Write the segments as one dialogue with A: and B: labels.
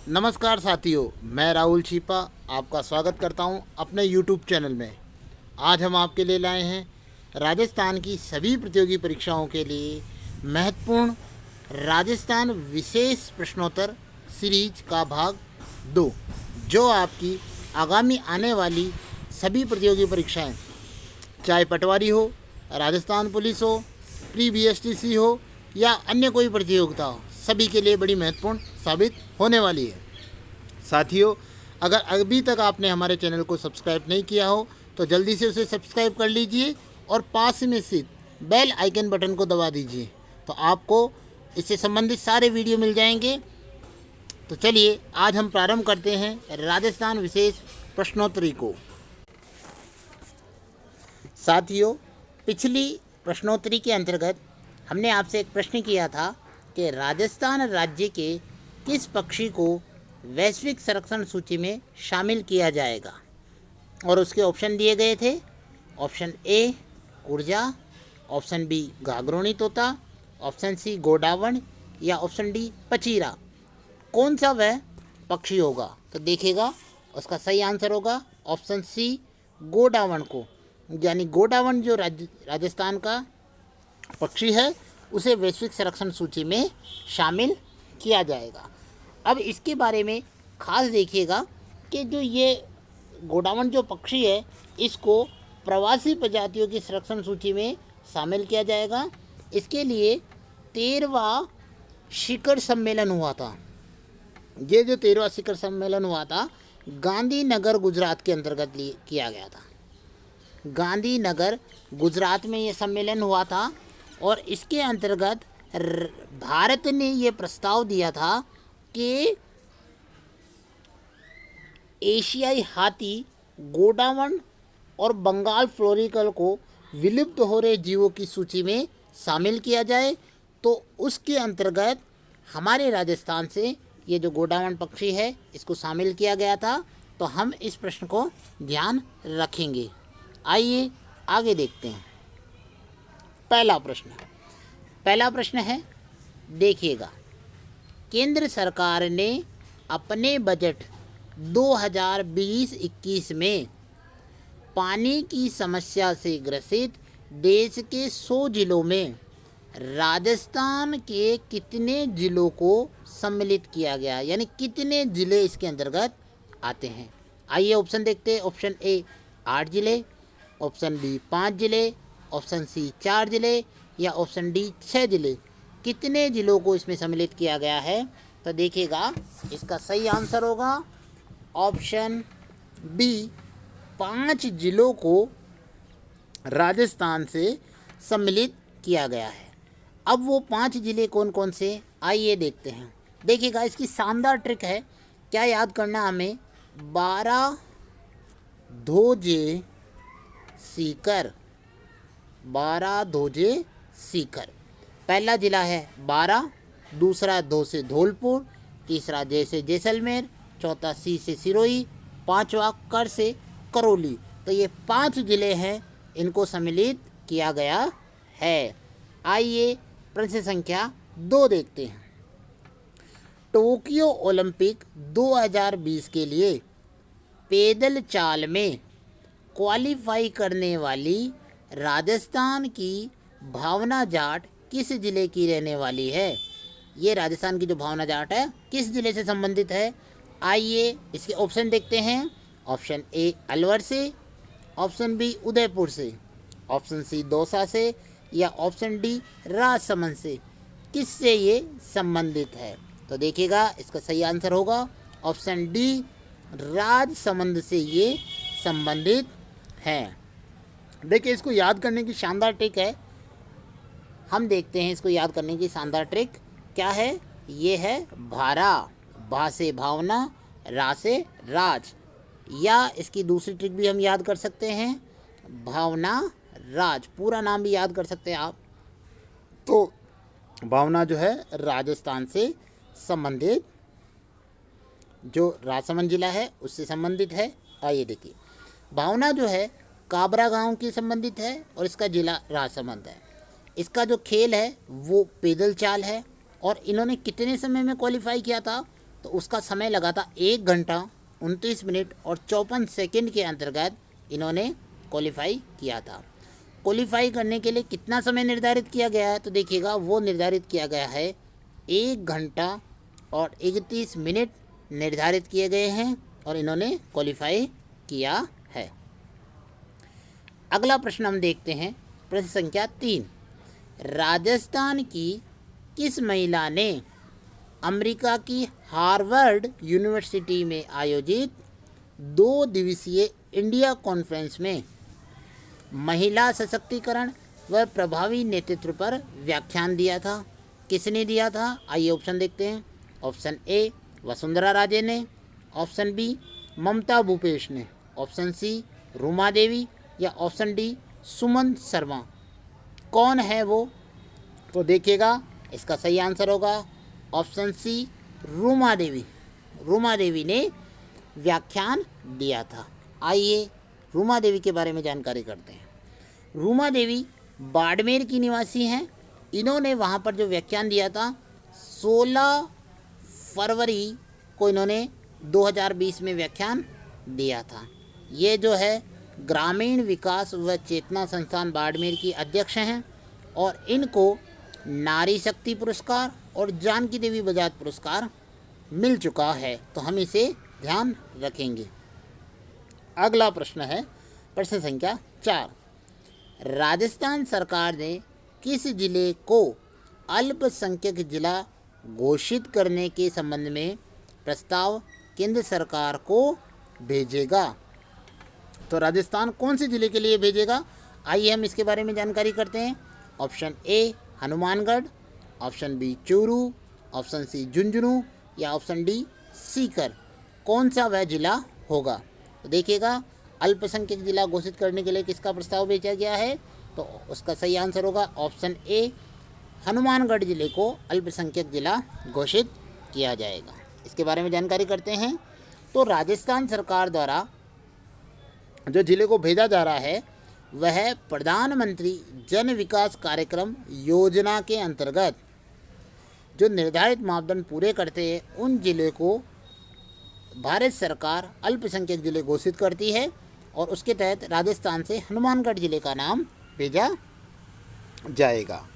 A: नमस्कार साथियों, मैं राहुल छीपा आपका स्वागत करता हूं अपने YouTube चैनल में। आज हम आपके लिए लाए हैं राजस्थान की सभी प्रतियोगी परीक्षाओं के लिए महत्वपूर्ण राजस्थान विशेष प्रश्नोत्तर सीरीज का भाग 2, जो आपकी आगामी आने वाली सभी प्रतियोगी परीक्षाएं, चाहे पटवारी हो, राजस्थान पुलिस हो, प्री BSTC हो या अन्य कोई प्रतियोगिता हो, सभी के लिए बड़ी महत्वपूर्ण साबित होने वाली है। साथियों, अगर अभी तक आपने हमारे चैनल को सब्सक्राइब नहीं किया हो तो जल्दी से उसे सब्सक्राइब कर लीजिए और पास में स्थित बेल आइकन बटन को दबा दीजिए, तो आपको इससे संबंधित सारे वीडियो मिल जाएंगे। तो चलिए आज हम प्रारंभ करते हैं राजस्थान विशेष प्रश्नोत्तरी को। साथियों, पिछली प्रश्नोत्तरी के अंतर्गत हमने आपसे एक प्रश्न किया था कि राजस्थान राज्य के किस पक्षी को वैश्विक संरक्षण सूची में शामिल किया जाएगा, और उसके ऑप्शन दिए गए थे। ऑप्शन ए कुर्जा, ऑप्शन बी घाघरोनी तोता, ऑप्शन सी गोडावण या ऑप्शन डी पचीरा। कौन सा वह पक्षी होगा? तो देखिएगा, उसका सही आंसर होगा ऑप्शन सी गोडावण को, यानी गोडावण जो राजस्थान का पक्षी है उसे वैश्विक संरक्षण सूची में शामिल किया जाएगा। अब इसके बारे में खास देखिएगा कि जो ये गोडावण जो पक्षी है इसको प्रवासी प्रजातियों की संरक्षण सूची में शामिल किया जाएगा। इसके लिए 13वां शिखर सम्मेलन हुआ था। ये जो 13वां शिखर सम्मेलन हुआ था गांधीनगर गुजरात के अंतर्गत किया गया था। गांधीनगर गुजरात में ये सम्मेलन हुआ था और इसके अंतर्गत भारत ने ये प्रस्ताव दिया था कि एशियाई हाथी गोडावण और बंगाल फ्लोरिकल को विलुप्त हो रहे जीवों की सूची में शामिल किया जाए। तो उसके अंतर्गत हमारे राजस्थान से ये जो गोडावण पक्षी है इसको शामिल किया गया था। तो हम इस प्रश्न को ध्यान रखेंगे। आइए आगे देखते हैं। पहला प्रश्न है, देखिएगा, केंद्र सरकार ने अपने बजट 2020-21 में पानी की समस्या से ग्रसित देश के 100 जिलों में राजस्थान के कितने जिलों को सम्मिलित किया गया, यानी कितने जिले इसके अंतर्गत आते हैं? आइए ऑप्शन देखते हैं। ऑप्शन ए 8 जिले, ऑप्शन बी 5 जिले, ऑप्शन सी 4 जिले या ऑप्शन डी 6 जिले। कितने जिलों को इसमें सम्मिलित किया गया है? तो देखिएगा, इसका सही आंसर होगा ऑप्शन बी 5 जिलों को राजस्थान से सम्मिलित किया गया है। अब वो 5 जिले कौन कौन से, आइए देखते हैं। देखिएगा, इसकी शानदार ट्रिक है। क्या याद करना हमें? 12 धोजे सीकर, 12 धोजे सीकर। पहला जिला है 12, दूसरा धो से धौलपुर, तीसरा जय से जैसलमेर, चौथा सी से सिरोही, पांचवा कर से करौली। तो ये 5 जिले हैं, इनको सम्मिलित किया गया है। आइए प्रश्न संख्या 2 देखते हैं। टोक्यो ओलंपिक 2020 के लिए पैदल चाल में क्वालिफाई करने वाली राजस्थान की भावना जाट किस जिले की रहने वाली है? ये राजस्थान की जो भावना जाट है किस जिले से संबंधित है? आइए इसके ऑप्शन देखते हैं। ऑप्शन ए अलवर से, ऑप्शन बी उदयपुर से, ऑप्शन सी दौसा से या ऑप्शन डी राजसमंद से। किससे ये संबंधित है? तो देखिएगा, इसका सही आंसर होगा ऑप्शन डी राजसमंद से ये संबंधित है। देखिए, इसको याद करने की शानदार ट्रिक है। हम देखते हैं इसको याद करने की शानदार ट्रिक क्या है। ये है भारा, भा से भावना, रा से राज। या इसकी दूसरी ट्रिक भी हम याद कर सकते हैं, भावना राज। पूरा नाम भी याद कर सकते हैं आप। तो भावना जो है राजस्थान से संबंधित, जो राजसमंद जिला है उससे संबंधित है। आइए देखिए, भावना जो है काबरा गांव की संबंधित है और इसका जिला राजसमंद है। इसका जो खेल है वो पैदल चाल है और इन्होंने कितने समय में क्वालिफाई किया था? तो उसका समय लगा था 1 घंटा 29 मिनट और 54 सेकंड के अंतर्गत इन्होंने क्वालिफाई किया था। क्वालिफाई करने के लिए कितना समय निर्धारित किया गया है, तो देखिएगा वो निर्धारित किया गया है 1 घंटा और 31 मिनट निर्धारित किए गए हैं और इन्होंने क्वालिफाई किया है। अगला प्रश्न हम देखते हैं, प्रश्न संख्या 3। राजस्थान की किस महिला ने अमेरिका की हार्वर्ड यूनिवर्सिटी में आयोजित 2 दिवसीय इंडिया कॉन्फ्रेंस में महिला सशक्तिकरण व प्रभावी नेतृत्व पर व्याख्यान दिया था? किसने दिया था? आइए ऑप्शन देखते हैं। ऑप्शन ए वसुंधरा राजे ने, ऑप्शन बी ममता भूपेश ने, ऑप्शन सी रूमा देवी या ऑप्शन डी सुमन शर्मा। कौन है वो? तो देखिएगा इसका सही आंसर होगा ऑप्शन सी रूमा देवी। रूमा देवी ने व्याख्यान दिया था। आइए रूमा देवी के बारे में जानकारी करते हैं। रूमा देवी बाड़मेर की निवासी हैं। इन्होंने वहाँ पर जो व्याख्यान दिया था 16 फरवरी को इन्होंने 2020 में व्याख्यान दिया था। ये जो है ग्रामीण विकास व चेतना संस्थान बाड़मेर की अध्यक्ष हैं और इनको नारी शक्ति पुरस्कार और जानकी देवी बजाज पुरस्कार मिल चुका है, तो हम इसे ध्यान रखेंगे। अगला प्रश्न है प्रश्न संख्या 4। राजस्थान सरकार ने किस जिले को अल्पसंख्यक जिला घोषित करने के संबंध में प्रस्ताव केंद्र सरकार को भेजेगा? तो राजस्थान कौन से जिले के लिए भेजेगा? आइए हम इसके बारे में जानकारी करते हैं। Option A Hanumangarh, option B Churu, option C Jhunjhunu या ऑप्शन डी सीकर। कौन सा वह जिला होगा? तो देखिएगा अल्पसंख्यक जिला घोषित करने के लिए किसका प्रस्ताव भेजा गया है, तो उसका सही आंसर होगा ऑप्शन ए हनुमानगढ़ जिले को अल्पसंख्यक जिला घोषित किया जाएगा। इसके बारे में जानकारी करते हैं। तो राजस्थान सरकार द्वारा जो जिले को भेजा जा रहा है वह प्रधानमंत्री जन विकास कार्यक्रम योजना के अंतर्गत जो निर्धारित मापदंड पूरे करते हैं उन जिले को भारत सरकार अल्पसंख्यक जिले घोषित करती है और उसके तहत राजस्थान से हनुमानगढ़ जिले का नाम भेजा जाएगा।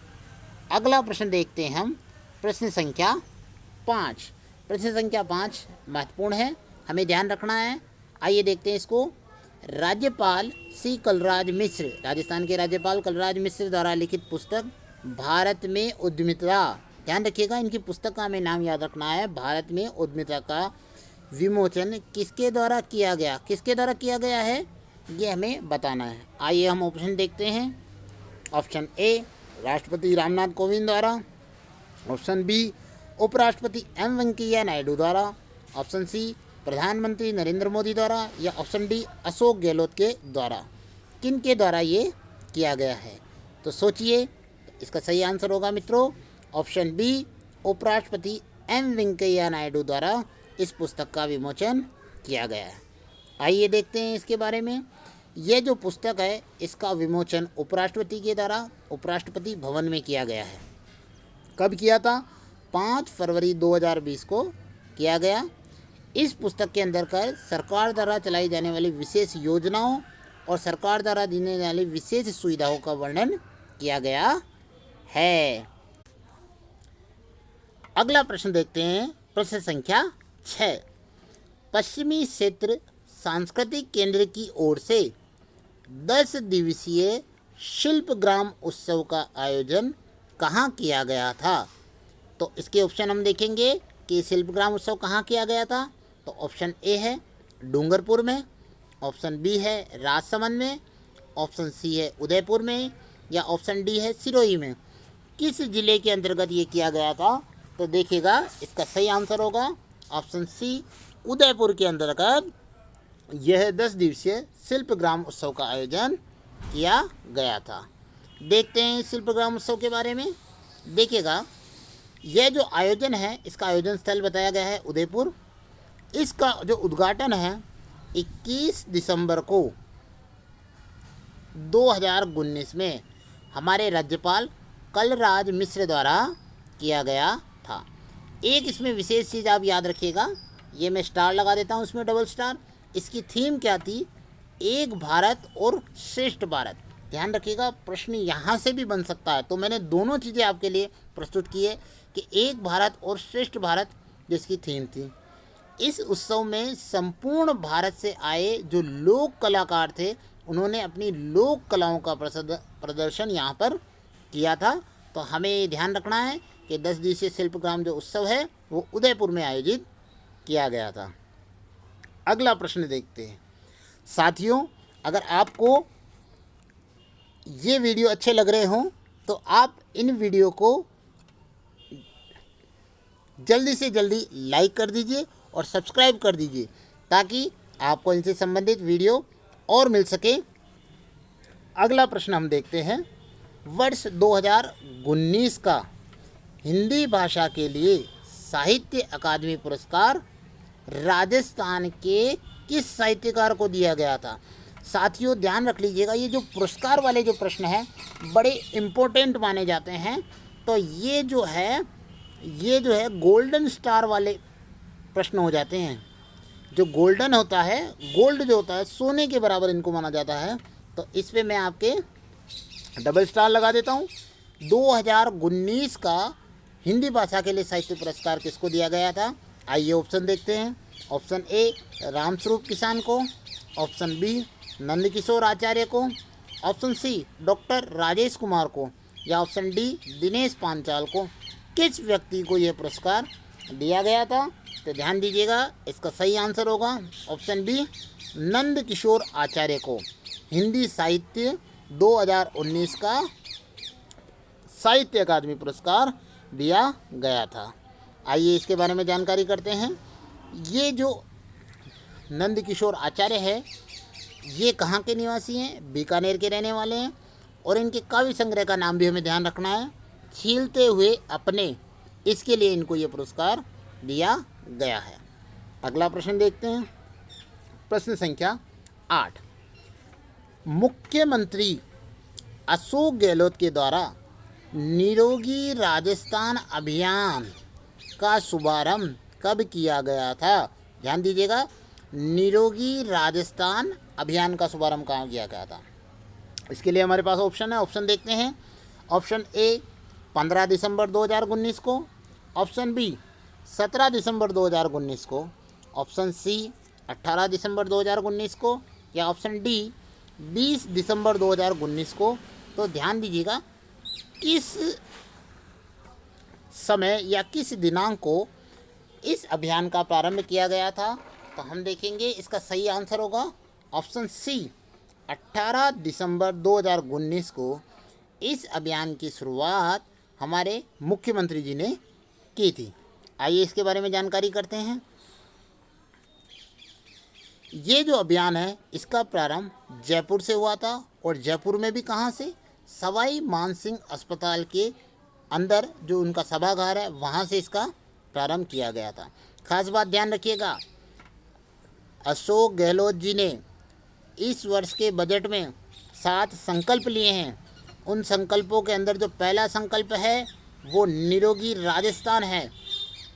A: अगला प्रश्न देखते हैं हम, प्रश्न संख्या 5। प्रश्न संख्या 5 महत्वपूर्ण है, हमें ध्यान रखना है। आइए देखते हैं इसको। राज्यपाल सी कलराज मिश्र, राजस्थान के राज्यपाल कलराज मिश्र द्वारा लिखित पुस्तक भारत में उद्यमिता, ध्यान रखिएगा इनकी पुस्तक का हमें नाम याद रखना है, भारत में उद्यमिता का विमोचन किसके द्वारा किया गया? किसके द्वारा किया गया है ये हमें बताना है। आइए हम ऑप्शन देखते हैं। ऑप्शन ए राष्ट्रपति रामनाथ कोविंद द्वारा, ऑप्शन बी उपराष्ट्रपति एम वेंकैया नायडू द्वारा, ऑप्शन सी प्रधानमंत्री नरेंद्र मोदी द्वारा या ऑप्शन डी अशोक गहलोत के द्वारा। किन के द्वारा ये किया गया है? तो सोचिए, इसका सही आंसर होगा मित्रों ऑप्शन बी उपराष्ट्रपति एम वेंकैया नायडू द्वारा इस पुस्तक का विमोचन किया गया है। आइए देखते हैं इसके बारे में। यह जो पुस्तक है इसका विमोचन उपराष्ट्रपति के द्वारा उपराष्ट्रपति भवन में किया गया है। कब किया था? 5 फरवरी 2020 को किया गया। इस पुस्तक के अंतर्गत सरकार द्वारा चलाई जाने वाली विशेष योजनाओं और सरकार द्वारा देने जाने वाली विशेष सुविधाओं का वर्णन किया गया है। अगला प्रश्न देखते हैं, प्रश्न संख्या 6। पश्चिमी क्षेत्र सांस्कृतिक केंद्र की ओर से 10 दिवसीय शिल्पग्राम उत्सव का आयोजन कहाँ किया गया था? तो इसके ऑप्शन हम देखेंगे कि शिल्पग्राम उत्सव कहाँ किया गया था। तो ऑप्शन ए है डूंगरपुर में, ऑप्शन बी है राजसमंद में, ऑप्शन सी है उदयपुर में या ऑप्शन डी है सिरोही में। किस जिले के अंतर्गत ये किया गया था? तो देखिएगा इसका सही आंसर होगा ऑप्शन सी उदयपुर के अंतर्गत यह 10 दिवसीय शिल्पग्राम उत्सव का आयोजन किया गया था। देखते हैं इस शिल्पग्राम उत्सव के बारे में। देखिएगा यह जो आयोजन है इसका आयोजन स्थल बताया गया है उदयपुर। इसका जो उद्घाटन है 21 दिसंबर को 2019 में हमारे राज्यपाल कलराज मिश्र द्वारा किया गया था। एक इसमें विशेष चीज़ आप याद रखिएगा, ये मैं स्टार लगा देता हूँ इसमें, डबल स्टार। इसकी थीम क्या थी? एक भारत और श्रेष्ठ भारत। ध्यान रखिएगा, प्रश्न यहाँ से भी बन सकता है, तो मैंने दोनों चीज़ें आपके लिए प्रस्तुत की है कि एक भारत और श्रेष्ठ भारत जिसकी थीम थी। इस उत्सव में संपूर्ण भारत से आए जो लोक कलाकार थे, उन्होंने अपनी लोक कलाओं का प्रदर्शन यहाँ पर किया था। तो हमें ध्यान रखना है कि 10 दिवसीय शिल्पग्राम जो उत्सव है वो उदयपुर में आयोजित किया गया था। अगला प्रश्न देखते हैं। साथियों, अगर आपको ये वीडियो अच्छे लग रहे हों तो आप इन वीडियो को जल्दी से जल्दी लाइक कर दीजिए और सब्सक्राइब कर दीजिए, ताकि आपको इनसे संबंधित वीडियो और मिल सके। अगला प्रश्न हम देखते हैं। वर्ष 2019 का हिंदी भाषा के लिए साहित्य अकादमी पुरस्कार राजस्थान के किस साहित्यकार को दिया गया था? साथियों, ध्यान रख लीजिएगा, ये जो पुरस्कार वाले जो प्रश्न हैं बड़े इम्पोर्टेंट माने जाते हैं। तो ये जो है गोल्डन स्टार वाले प्रश्न हो जाते हैं। जो गोल्डन होता है, गोल्ड जो होता है, सोने के बराबर इनको माना जाता है। तो इस पे मैं आपके डबल स्टार लगा देता हूँ। 2019 का हिंदी भाषा के लिए साहित्य पुरस्कार किसको दिया गया था? आइए ऑप्शन देखते हैं। ऑप्शन ए रामस्वरूप किसान को, ऑप्शन बी नंदकिशोर आचार्य को, option C doctor Rajesh Kumar को, या ऑप्शन डी दिनेश पांचाल को। किस व्यक्ति को यह पुरस्कार दिया गया था? तो ध्यान दीजिएगा, इसका सही आंसर होगा ऑप्शन बी नंदकिशोर आचार्य को। हिंदी साहित्य 2019 का साहित्य अकादमी पुरस्कार दिया गया था। आइए इसके बारे में जानकारी करते हैं। ये जो नंदकिशोर आचार्य है, ये कहाँ के निवासी हैं? बीकानेर के रहने वाले हैं। और इनके काव्य संग्रह का नाम भी हमें ध्यान रखना है, छीलते हुए अपने। इसके लिए इनको ये पुरस्कार दिया गया है। अगला प्रश्न देखते हैं। प्रश्न संख्या 8। मुख्यमंत्री अशोक गहलोत के द्वारा निरोगी राजस्थान अभियान का शुभारंभ कब किया गया था? ध्यान दीजिएगा, निरोगी राजस्थान अभियान का शुभारंभ कहाँ किया गया था? इसके लिए हमारे पास ऑप्शन है, ऑप्शन देखते हैं। ऑप्शन ए 15 दिसंबर 2019 को, ऑप्शन बी 17 दिसंबर 2019 को, ऑप्शन सी 18 दिसंबर 2019 को, या ऑप्शन डी 20 दिसंबर 2019 को। तो ध्यान दीजिएगा, किस समय या किस दिनांक को इस अभियान का प्रारंभ किया गया था? तो हम देखेंगे, इसका सही आंसर होगा ऑप्शन सी 18 दिसंबर 2019 को इस अभियान की शुरुआत हमारे मुख्यमंत्री जी ने की थी। आइए इसके बारे में जानकारी करते हैं। ये जो अभियान है, इसका प्रारंभ जयपुर से हुआ था, और जयपुर में भी कहाँ से? सवाई मानसिंह अस्पताल के अंदर जो उनका सभागार है, वहाँ से इसका प्रारंभ किया गया था। खास बात ध्यान रखिएगा, अशोक गहलोत जी ने इस वर्ष के बजट में 7 संकल्प लिए हैं। उन संकल्पों के अंदर जो पहला संकल्प है वो निरोगी राजस्थान है।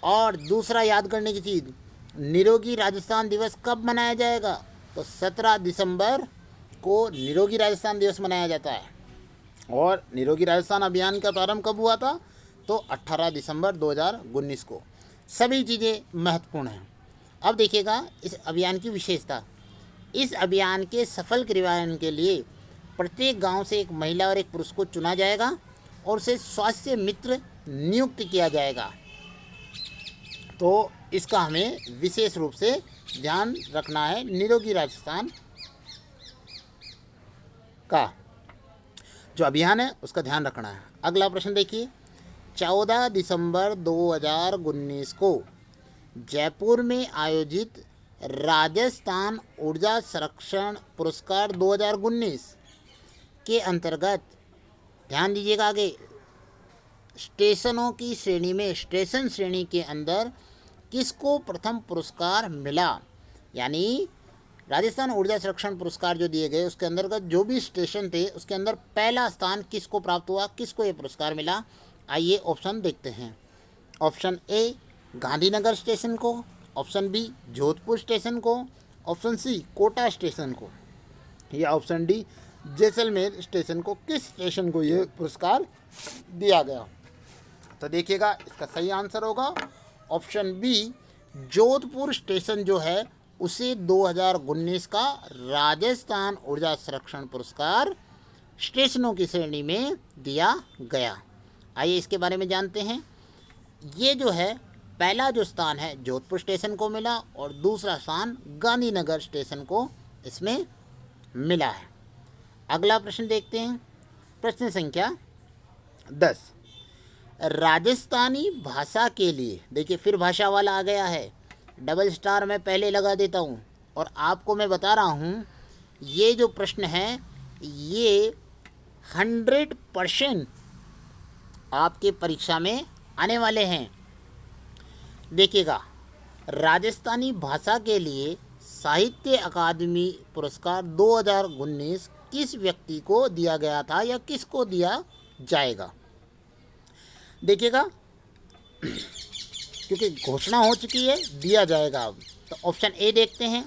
A: और दूसरा याद करने की चीज़, निरोगी राजस्थान दिवस कब मनाया जाएगा? तो 17 दिसंबर को निरोगी राजस्थान दिवस मनाया जाता है। और निरोगी राजस्थान अभियान का प्रारंभ कब हुआ था? तो 18 दिसंबर 2019 को। सभी चीज़ें महत्वपूर्ण हैं। अब देखिएगा इस अभियान की विशेषता। इस अभियान के सफल क्रियान्वयन के लिए प्रत्येक गांव से एक महिला और एक पुरुष को चुना जाएगा और उसे स्वास्थ्य मित्र नियुक्त किया जाएगा। तो इसका हमें विशेष रूप से ध्यान रखना है, निरोगी राजस्थान का जो अभियान है उसका ध्यान रखना है। अगला प्रश्न देखिए। 14 दिसंबर 2019 को जयपुर में आयोजित राजस्थान ऊर्जा संरक्षण पुरस्कार 2019 के अंतर्गत, ध्यान दीजिएगा आगे, स्टेशनों की श्रेणी में, स्टेशन श्रेणी के अंदर किसको प्रथम पुरस्कार मिला? यानी राजस्थान ऊर्जा संरक्षण पुरस्कार जो दिए गए उसके अंतर्गत जो भी स्टेशन थे उसके अंदर पहला स्थान किसको प्राप्त हुआ, किसको ये पुरस्कार मिला? आइए ऑप्शन देखते हैं। ऑप्शन ए गांधीनगर स्टेशन को, ऑप्शन बी जोधपुर स्टेशन को, ऑप्शन सी कोटा स्टेशन को, या ऑप्शन डी जैसलमेर स्टेशन को। किस स्टेशन को ये पुरस्कार दिया गया? तो देखिएगा, इसका सही आंसर होगा ऑप्शन बी जोधपुर स्टेशन जो है उसे 2019 का राजस्थान ऊर्जा संरक्षण पुरस्कार स्टेशनों की श्रेणी में दिया गया। आइए इसके बारे में जानते हैं। ये जो है पहला जो स्थान है जोधपुर स्टेशन को मिला और दूसरा स्थान गांधीनगर स्टेशन को इसमें मिला है। अगला प्रश्न देखते हैं, प्रश्न संख्या 10। राजस्थानी भाषा के लिए, देखिए फिर भाषा वाला आ गया है, डबल स्टार मैं पहले लगा देता हूँ और आपको मैं बता रहा हूँ ये जो प्रश्न है ये 100% आपके परीक्षा में आने वाले हैं। देखिएगा, राजस्थानी भाषा के लिए साहित्य अकादमी पुरस्कार 2019 किस व्यक्ति को दिया गया था या किसको दिया जाएगा? देखिएगा, क्योंकि घोषणा हो चुकी है, दिया जाएगा अब। तो ऑप्शन ए देखते हैं,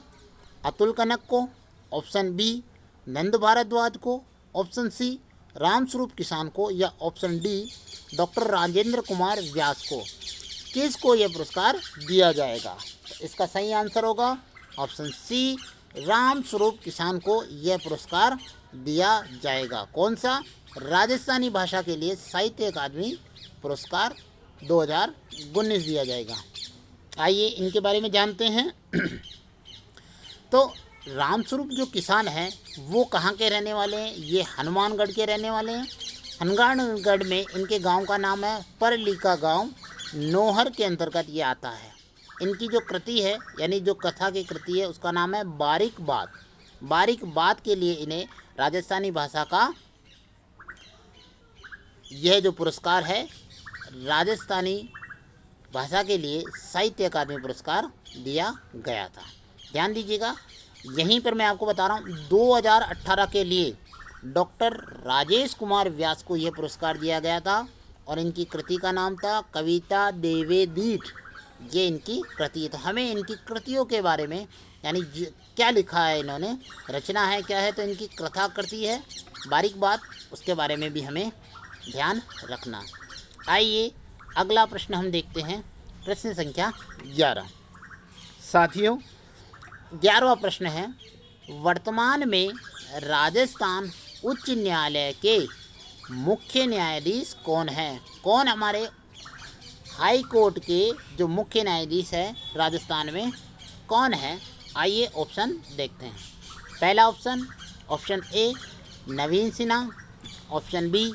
A: अतुल कनक को, ऑप्शन बी नंद भारद्वाज को, ऑप्शन सी रामस्वरूप किसान को, या option D doctor Rajendra Kumar Vyas को। किसको यह पुरस्कार दिया जाएगा? तो इसका सही आंसर होगा ऑप्शन सी रामस्वरूप किसान को यह पुरस्कार दिया जाएगा। कौन सा? राजस्थानी भाषा के लिए साहित्य अकादमी पुरस्कार 2019 दिया जाएगा। आइए इनके बारे में जानते हैं। तो रामस्वरूप जो किसान हैं वो कहाँ के रहने वाले हैं? ये हनुमानगढ़ के रहने वाले हैं। हनुमानगढ़ में इनके गांव का नाम है परलीका गांव, नौहर के अंतर्गत ये आता है। इनकी जो कृति है यानी जो कथा की कृति है उसका नाम है बारीक बात। बारीक बात के लिए इन्हें राजस्थानी भाषा का यह जो पुरस्कार है राजस्थानी भाषा के लिए साहित्य अकादमी पुरस्कार दिया गया था। ध्यान दीजिएगा, यहीं पर मैं आपको बता रहा हूँ 2018 के लिए डॉक्टर राजेश कुमार व्यास को यह पुरस्कार दिया गया था और इनकी कृति का नाम था कविता देवेदीठ। ये इनकी कृति है। तो हमें इनकी कृतियों के बारे में यानी क्या लिखा है इन्होंने, रचना है क्या है, तो इनकी कथा कृति है बारीक बात, उसके बारे में भी हमें ध्यान रखना। आइए अगला प्रश्न हम देखते हैं, प्रश्न संख्या 11। साथियों 11वां प्रश्न है, वर्तमान में राजस्थान उच्च न्यायालय के मुख्य न्यायाधीश कौन हैं? कौन हमारे हाई कोर्ट के जो मुख्य न्यायाधीश है राजस्थान में कौन है? आइए ऑप्शन देखते हैं। पहला option, option A Naveen Sinha, option B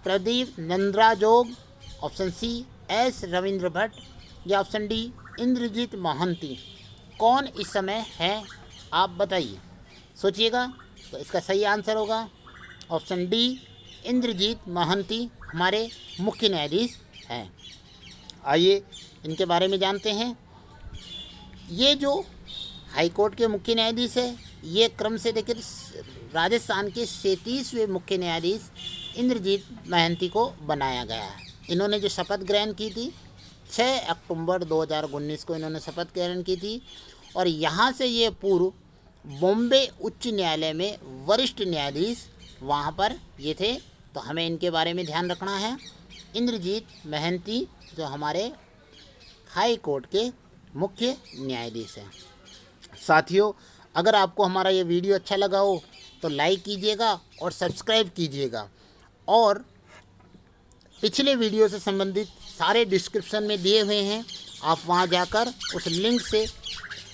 A: Pradeep Nandrajog, option C S Ravindra Bhatt, या ऑप्शन डी इंद्रजीत महांती। कौन इस समय है आप बताइए, सोचिएगा। तो इसका सही आंसर होगा ऑप्शन डी इंद्रजीत महांती हमारे मुख्य न्यायाधीश हैं। आइए इनके बारे में जानते हैं। ये जो हाई कोर्ट के मुख्य न्यायाधीश है ये क्रम से देखिए राजस्थान के 37वें मुख्य न्यायाधीश इंद्रजीत महांती को बनाया गया है। इन्होंने जो शपथ ग्रहण की थी 6 अक्टूबर 2019 को इन्होंने शपथ ग्रहण की थी और यहाँ से ये पूर्व बॉम्बे उच्च न्यायालय में वरिष्ठ न्यायाधीश वहाँ पर ये थे। तो हमें इनके बारे में ध्यान रखना है। इंद्रजीत महांती जो हमारे हाई कोर्ट के मुख्य न्यायाधीश हैं। साथियों अगर आपको हमारा ये वीडियो अच्छा लगा हो तो लाइक कीजिएगा और सब्सक्राइब कीजिएगा और पिछले वीडियो से संबंधित सारे डिस्क्रिप्शन में दिए हुए हैं, आप वहां जाकर उस लिंक से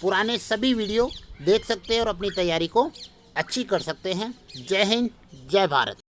A: पुराने सभी वीडियो देख सकते हैं और अपनी तैयारी को अच्छी कर सकते हैं। जय हिंद, जय भारत।